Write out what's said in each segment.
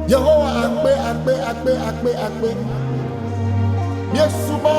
Yehovah akpe. Mie subo,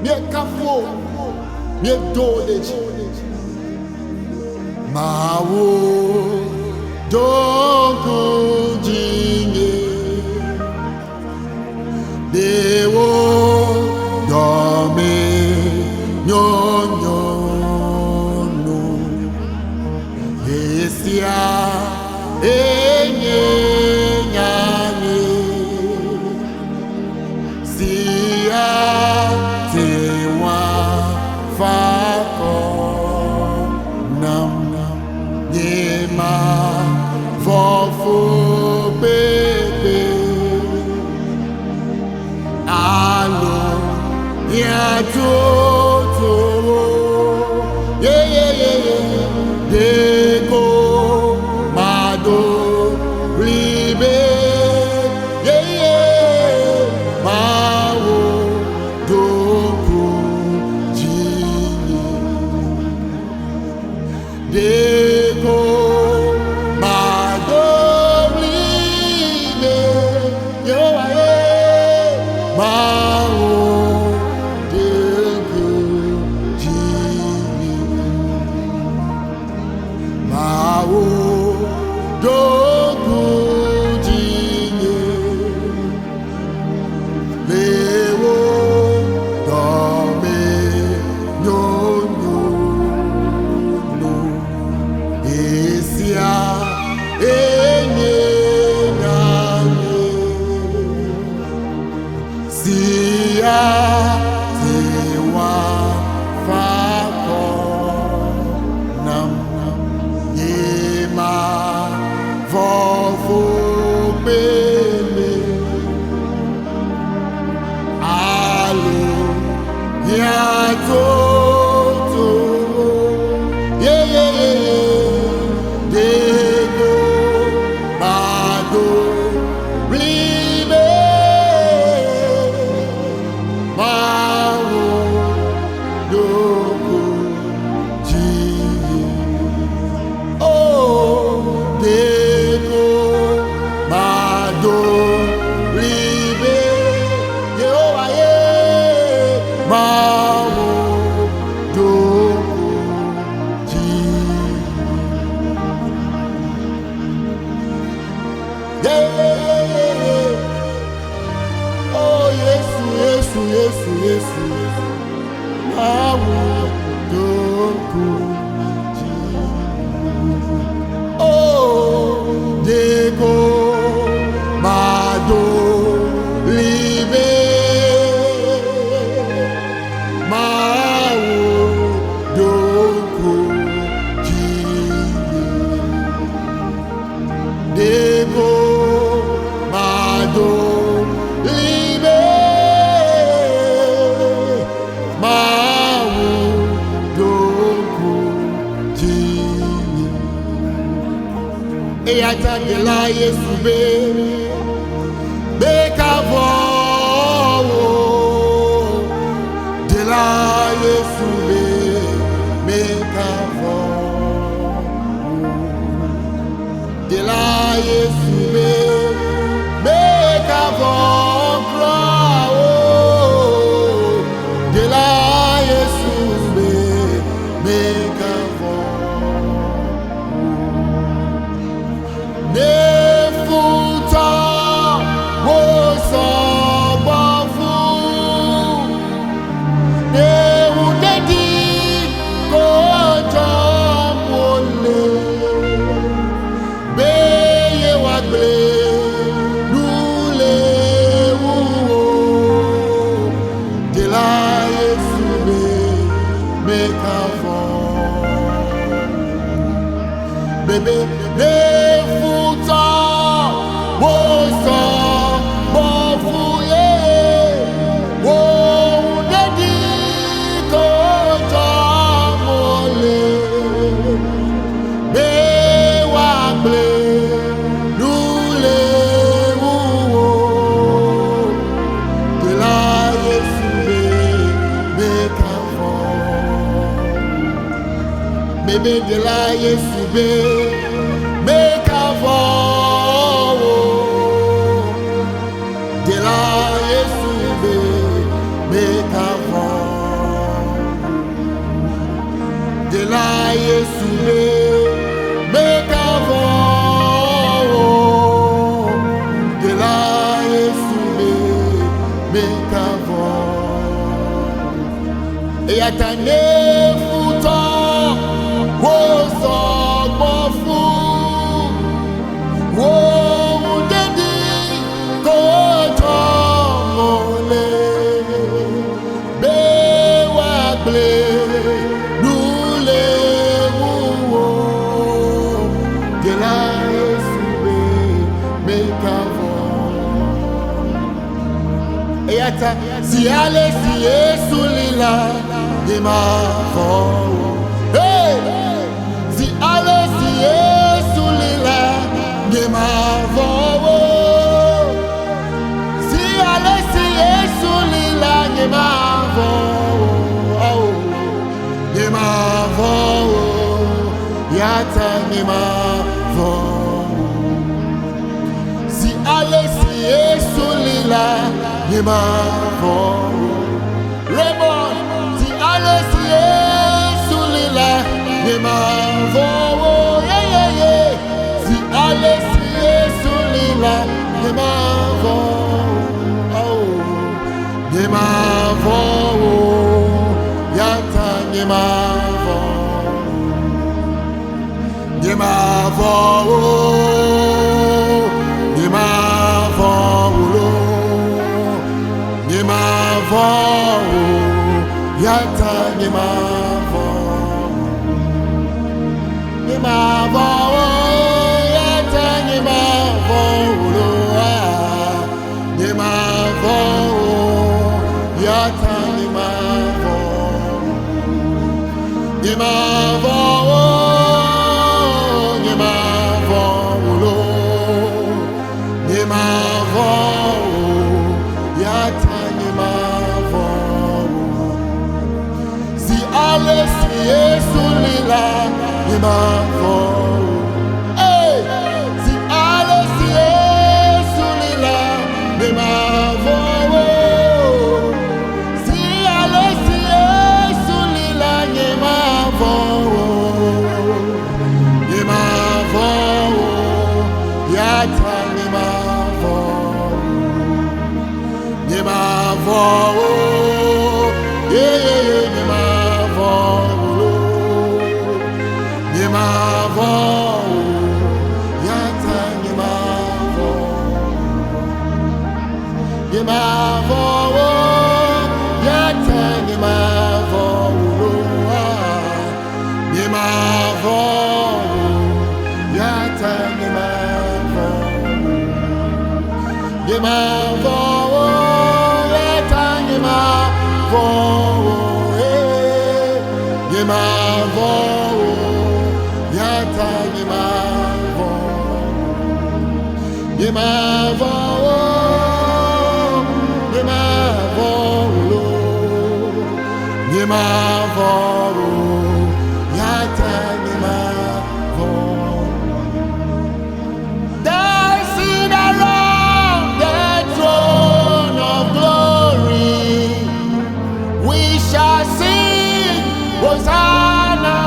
mie kafo, mie doleji. Mawo donku jinge. Dewo dome nyonyo no. Yesia enye nyanye. Sia tewa fako nam yema fofo bebe alo ya toto deko mado ribe mawo doko jini deko mado ribe mawo doko jini mawo doko jini lewo dome nyonyo no esia enye nanye sia tewa fako nam yema fofo bele alo ya toto dego mado ribe mawo doko jini dego mado ribe mawo doko jini. Oh Yesu mawo doko jini. Oh dego mado ribe mawo doko jini. Dego mado ribe mawo doko jini. Eyata gela Yesu be kavo de la Yesu be kavo de la Yesu be kavo de la Yesu be kavo nefuta wo so bofu neudedi kojo mole beye wagble nule wuwo de la Yesu be kavo bebe nefuta wo so bofu ye wo dedi kojo mole be wagble nule wuwo de la Yesu be kavo bebe de la Yesu be kavo la Yesu me kavon. De la Yesu me kavon. Et à ta nefouton, wo sogbo fou, wo dedi ko tomole, be wa ble, nous les wo, de la Yesu me kavon. Et à ta si ale si Yesu lila de ma voix. Hey! Si ale si Yesu lila de ma voix. Si ale si Yesu lila de ma voix. De ma voix. Yata de ma voix. Si ale si Yesu lila de ma voix. Raymond, si ale si Yesu lila de ma voix. Si ale si Yesu lila de ma voix. De ma voix. Yata de ma voix. De ma voix. De ma voix. De ma voix. Yata de ma voix. De ma voix. Yata de ma voix. De ma voix. Yata de ma voix. De ma voix. De ma voix. De ma voix. Yata de ma voix. Si ale si Yesu lila de ma voix. Hey! Si ale si Yesu lila de ma voix. Si ale si Yesu lila de ma voix. De ma voix. Yata de ma voix. De ma voix. De ma voix. De ma voix. Yata de ma voix. De ma voix. Yata de ma voix. De ma voix. Yata de ma voix. De ma voix. Yata de ma voix. De ma voix. Yata de ma voix. De ma voix. De ma voix. De ma voix. Yata de ma voix. Dancing around the throne of glory, we shall sing Hosanna.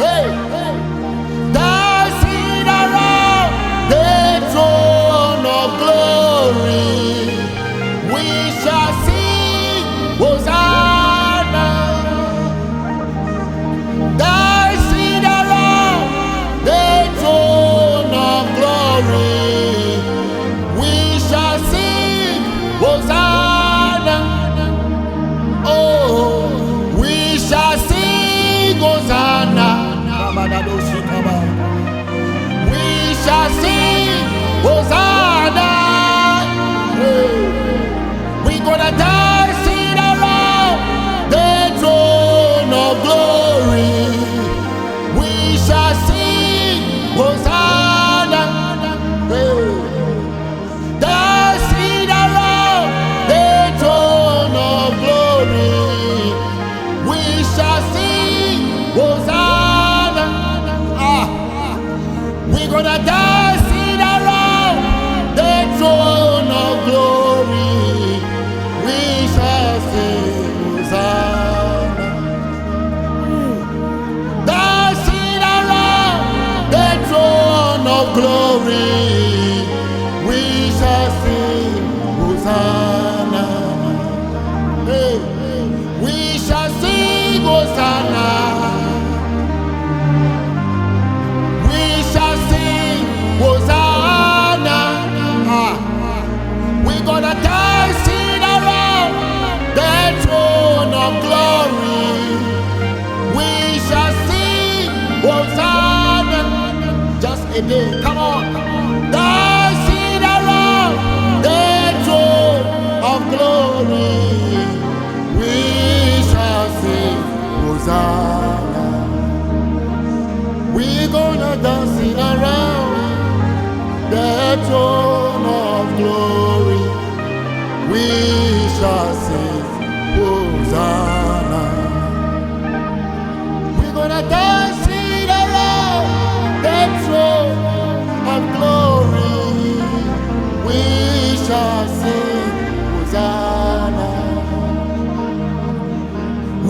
Hey, dancing around the throne of glory, we shall sing Hosanna. Dancing around the throne of glory, we shall sing Hosanna. Oh, we shall sing Hosanna. We shall sing Hosanna. We gonna dance it around the throne of glory. We shall sing Hosanna. Dance it around the throne of glory. We shall sing Hosanna. We gonna dance it around glory. We shall sing Hosanna. Hey, we shall sing Hosanna. We shall sing Hosanna. We're gonna dance it around the throne of glory. We shall sing Hosanna. Just a day, come on. Dance it around the throne of glory. We shall sing Hosanna. We're gonna dance it around the throne of glory. We shall sing Hosanna. We're gonna dance it around the throne of glory. We shall sing Hosanna.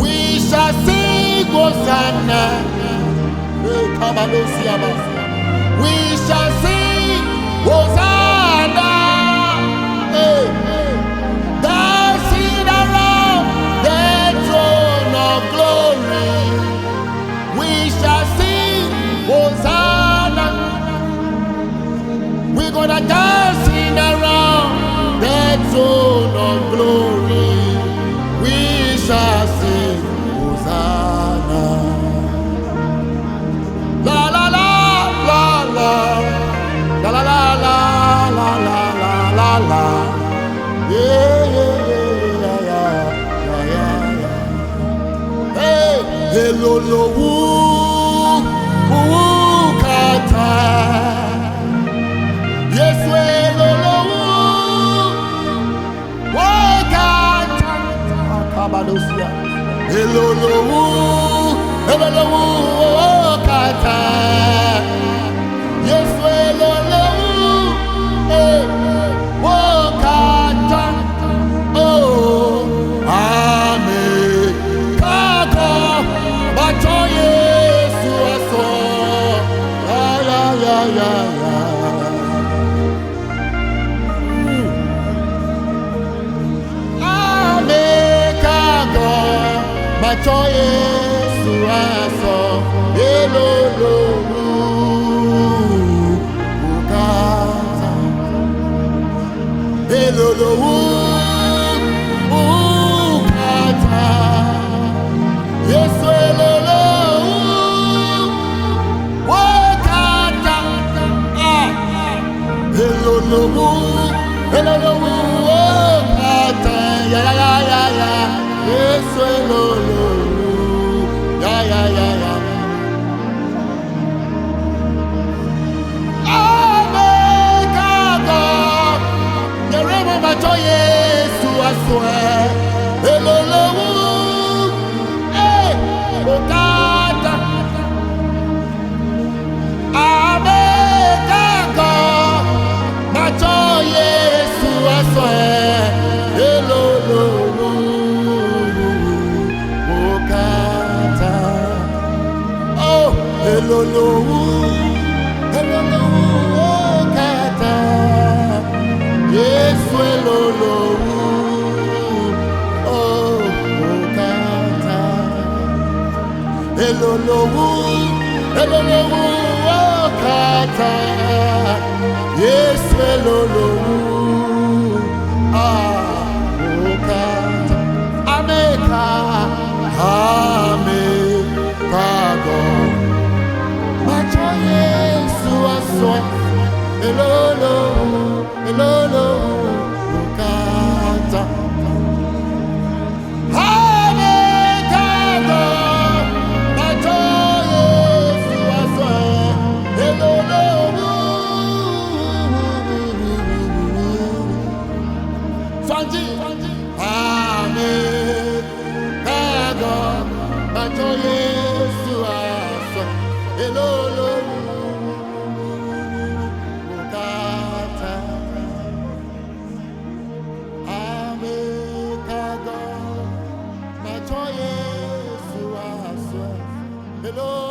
We shall sing Hosanna. We shall sing Hosanna. Hey, dancing around the throne of glory. We shall sing Hosanna. We're gonna dancing around the throne of glory. We shall sing Hosanna. La la la la la la la la la la la la la. Yeah yeah yeah yeah yeah yeah. Hey, hello lo woo kata. Yes hello lo woo kata. Kabadosia. Hello lo woo kata. Yes hello lo kata. Oh, amen. Kako bato Yesu aso. Ya ya ya ya. Amen. Kako bato Yesu aso. Hello lo kata. Hello lo kata. Yes hello lo kata. Hello lo kata. Ya ya ya ya ya. Yes hello lo ya ya ya ya. Yesu aswe hello lo okata amekako macho Yesu aswe hello lo okata oh hello lo okata Yesu hello lo okata hello lo okata Yesu hello lo okata ameka go macho Yesu aswa hello lo okata Hello.